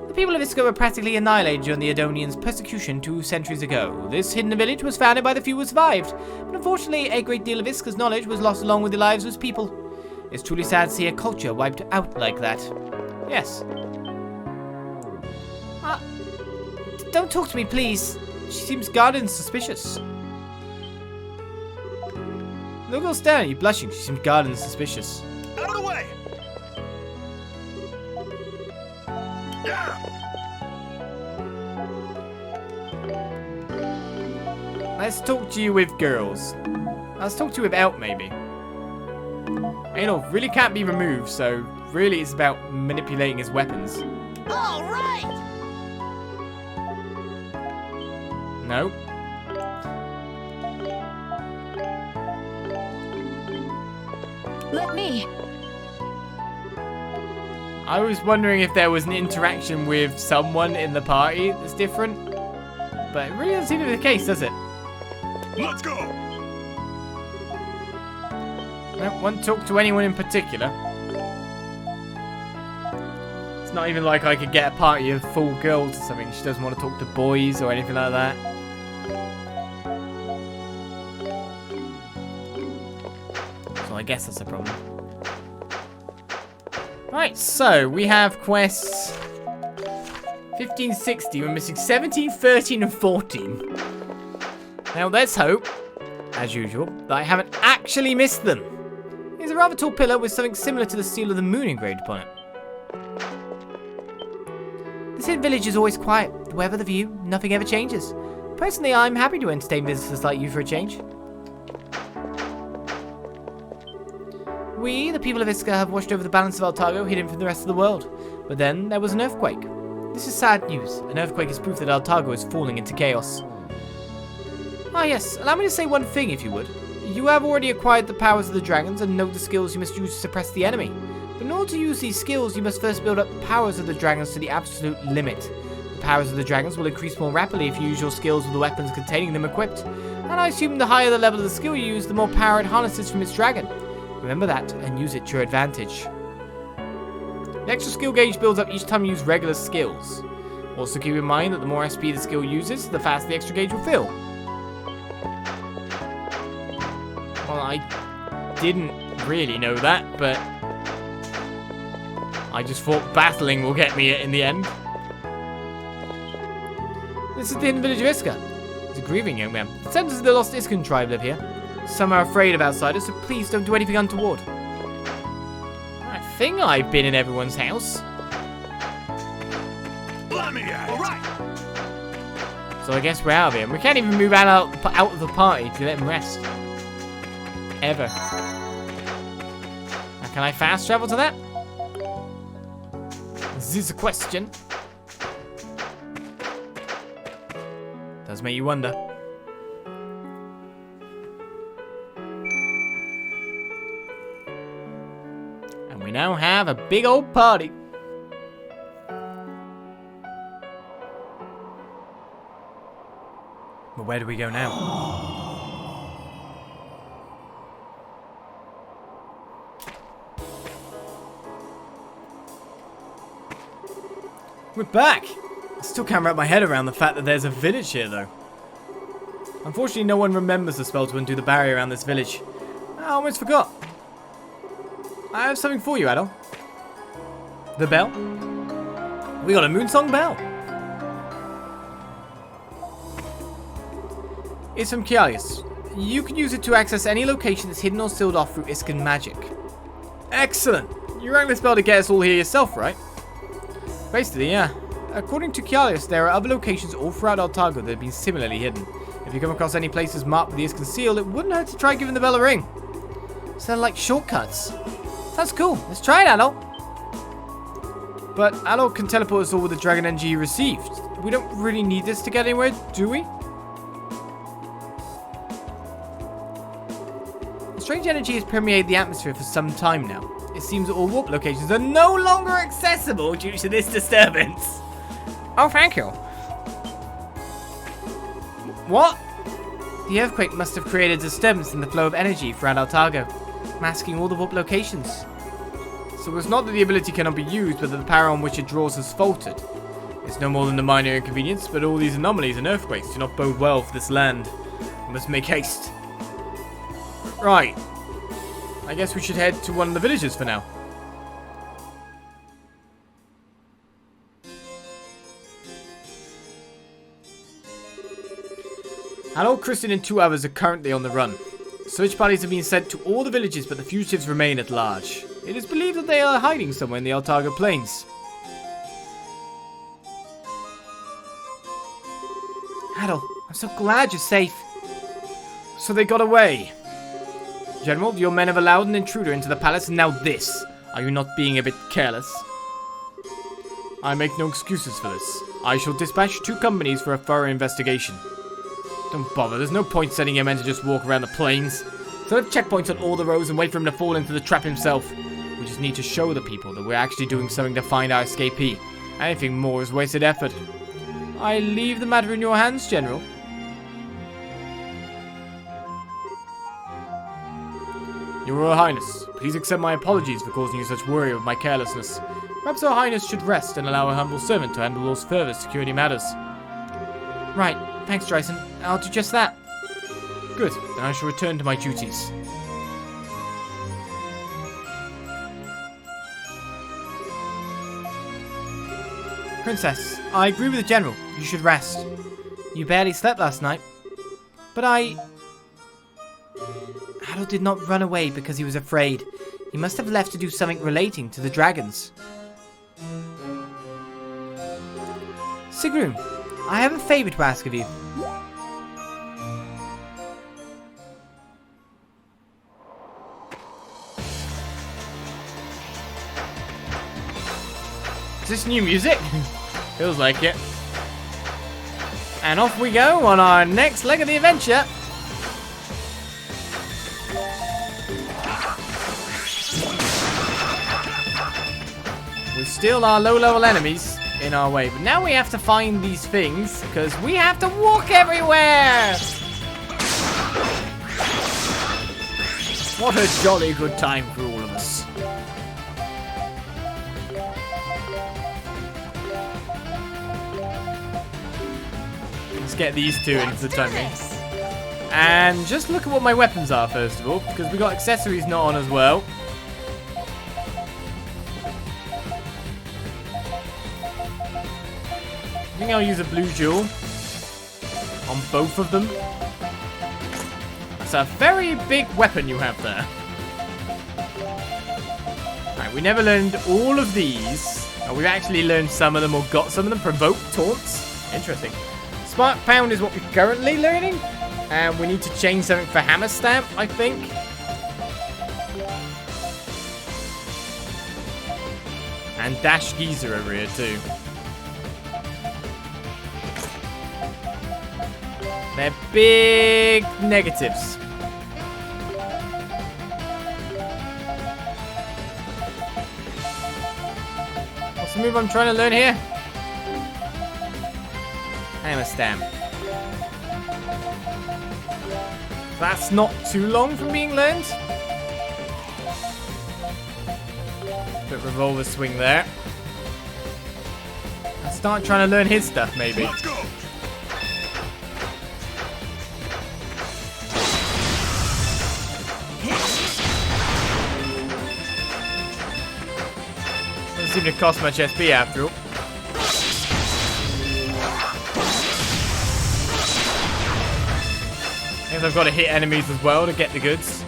Speaker 2: The people of Iska were practically annihilated during the Adonians' persecution 2 centuries ago. This hidden village was founded by the few who survived, but unfortunately a great deal of Iska's knowledge was lost along with the lives of its people. It's truly sad to see a culture wiped out like that. Yes. Don't talk to me, please. She seems guarded and suspicious. Look who's staring at you, blushing. She seems guarded and suspicious.
Speaker 3: Out of the way!
Speaker 2: Let's talk to you with girls. Let's talk to you without, maybe. Anal really can't be removed, so really it's about manipulating his weapons.
Speaker 3: All right!
Speaker 2: No.
Speaker 4: Let me.
Speaker 2: I was wondering if there was an interaction with someone in the party that's different. But it really doesn't seem to be the case, does it?
Speaker 3: Let's go!
Speaker 2: No, won't talk to anyone in particular. It's not even like I could get a party of full girls or something. She doesn't want to talk to boys or anything like that. So I guess that's a problem. Right, so we have quests 15, 16. We're missing 17, 13, and 14. Now let's hope, as usual, that I haven't actually missed them. It's a rather tall pillar with something similar to the seal of the moon engraved upon it. This hidden village is always quiet. Wherever the view, nothing ever changes. Personally, I'm happy to entertain visitors like you for a change. We, the people of Iska, have watched over the balance of Altago, hidden from the rest of the world. But then there was an earthquake. This is sad news. An earthquake is proof that Altago is falling into chaos. Ah yes, allow me to say one thing if you would. You have already acquired the powers of the dragons and know the skills you must use to suppress the enemy. But in order to use these skills, you must first build up the powers of the dragons to the absolute limit. The powers of the dragons will increase more rapidly if you use your skills with the weapons containing them equipped. And I assume the higher the level of the skill you use, the more power it harnesses from its dragon. Remember that and use it to your advantage. The extra skill gauge builds up each time you use regular skills. Also keep in mind that the more SP the skill uses, the faster the extra gauge will fill. Well, I didn't really know that, but I just thought battling will get me in the end. This is the hidden village of Iska. He's a grieving young man. The descendants of the lost Iskan tribe live here. Some are afraid of outsiders, so please don't do anything untoward. I think I've been in everyone's house.
Speaker 3: Let me at it. All right.
Speaker 2: So I guess we're out of here. We can't even move out of the party to let him rest. Ever. Now, can I fast travel to that? This is a question. Does make you wonder. And we now have a big old party. But where do we go now?
Speaker 1: We're back! I still can't wrap my head around the fact that there's a village here, though. Unfortunately, no one remembers the spell to undo the barrier around this village. I almost forgot. I have something for you, Adol. The bell? We got a Moonsong bell. It's from Kialius. You can use it to access any location that's hidden or sealed off through Iskan magic. Excellent! You rang this bell to get us all here yourself, right? Basically, yeah. According to Kialius, there are other locations all throughout Altago that have been similarly hidden. If you come across any places marked with the Iskan seal, it wouldn't hurt to try giving the bell a ring. So they're like shortcuts. Sounds cool. Let's try it, Adol. But Adol can teleport us all with the dragon energy he received. We don't really need this to get anywhere, do we? The strange energy has permeated the atmosphere for some time now. It seems that all warp locations are no longer accessible due to this disturbance. Oh, thank you. What? The earthquake must have created a disturbance in the flow of energy throughout Altago, masking all the warp locations. So it's not that the ability cannot be used, but that the power on which it draws has faltered. It's no more than a minor inconvenience, but all these anomalies and earthquakes do not bode well for this land. We must make haste. Right. I guess we should head to one of the villages for now. Adol, Kristen, and 2 others are currently on the run. Search parties have been sent to all the villages, but the fugitives remain at large. It is believed that they are hiding somewhere in the Altago Plains. Adol, I'm so glad you're safe. So they got away. General, your men have allowed an intruder into the palace, and now this. Are you not being a bit careless? I make no excuses for this. I shall dispatch 2 companies for a thorough investigation. Don't bother, there's no point sending your men to just walk around the plains. Set up checkpoints on all the roads and wait for him to fall into the trap himself. We just need to show the people that we're actually doing something to find our escapee. Anything more is wasted effort. I leave the matter in your hands, General. Your Royal Highness, please accept my apologies for causing you such worry of my carelessness. Perhaps Her Highness should rest and allow a humble servant to handle those further security matters. Right, thanks, Dryson. I'll do just that. Good, then I shall return to my duties. Princess, I agree with the General. You should rest. You barely slept last night. But Adol did not run away because he was afraid. He must have left to do something relating to the dragons. Sigrun, I have a favor to ask of you. Is this new music? Feels like it. And off we go on our next leg of the adventure. We still are low-level enemies in our way, but now we have to find these things because we have to walk everywhere. What a jolly good time for all of us.
Speaker 2: Let's get these two into the timing. And just look at what my weapons are first of all, because we got accessories not on as well. I think I'll use a blue jewel on both of them. It's a very big weapon you have there. Right, we never learned all of these. Oh, we've actually learned some of them or got some of them. Provoke, taunts. Interesting. Smart Pound is what we're currently learning. And we need to change something for Hammer Stamp, I think. And Dash Geezer over here too. They're big negatives. What's the move I'm trying to learn here? Hammer Stamp. That's not too long from being learned. Bit revolver swing there. I'll start trying to learn his stuff maybe.
Speaker 3: Let's go.
Speaker 2: Doesn't seem to cost much SP after all. I guess I've got to hit enemies as well to get the goods.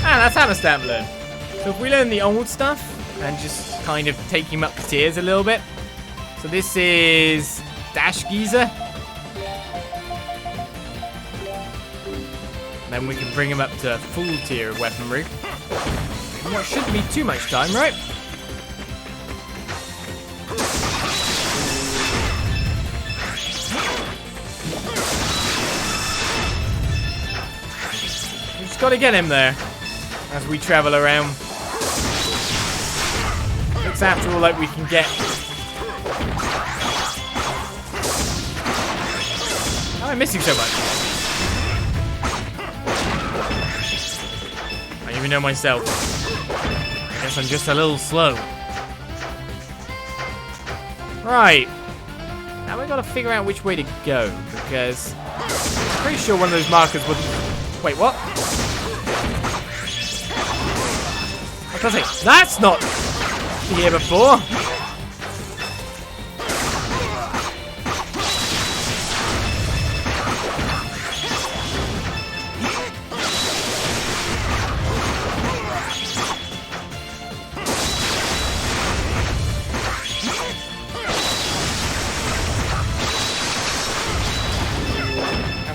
Speaker 2: Ah, that's Hammer Stamp learn. So if we learn the old stuff and just kind of take him up to tiers a little bit. So this is Dash Geezer. Then we can bring him up to full tier of weaponry. What shouldn't be too much time, right? We just gotta get him there as we travel around. Looks after all like we can get. How am I missing so much? I don't even know myself. I guess I'm just a little slow. Right. Now we gotta figure out which way to go, because I'm pretty sure one of those markers would. Wait, what? I was gonna say, that's not here before.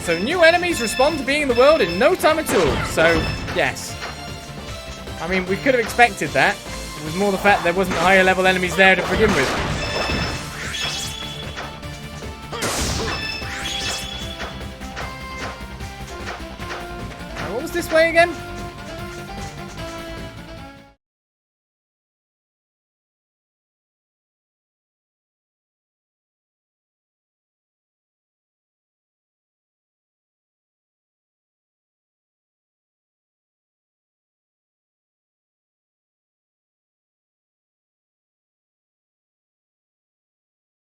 Speaker 2: So new enemies respond to being in the world in no time at all. So, yes. I mean, we could have expected that. It was more the fact there wasn't higher level enemies there to begin with. What was this way again?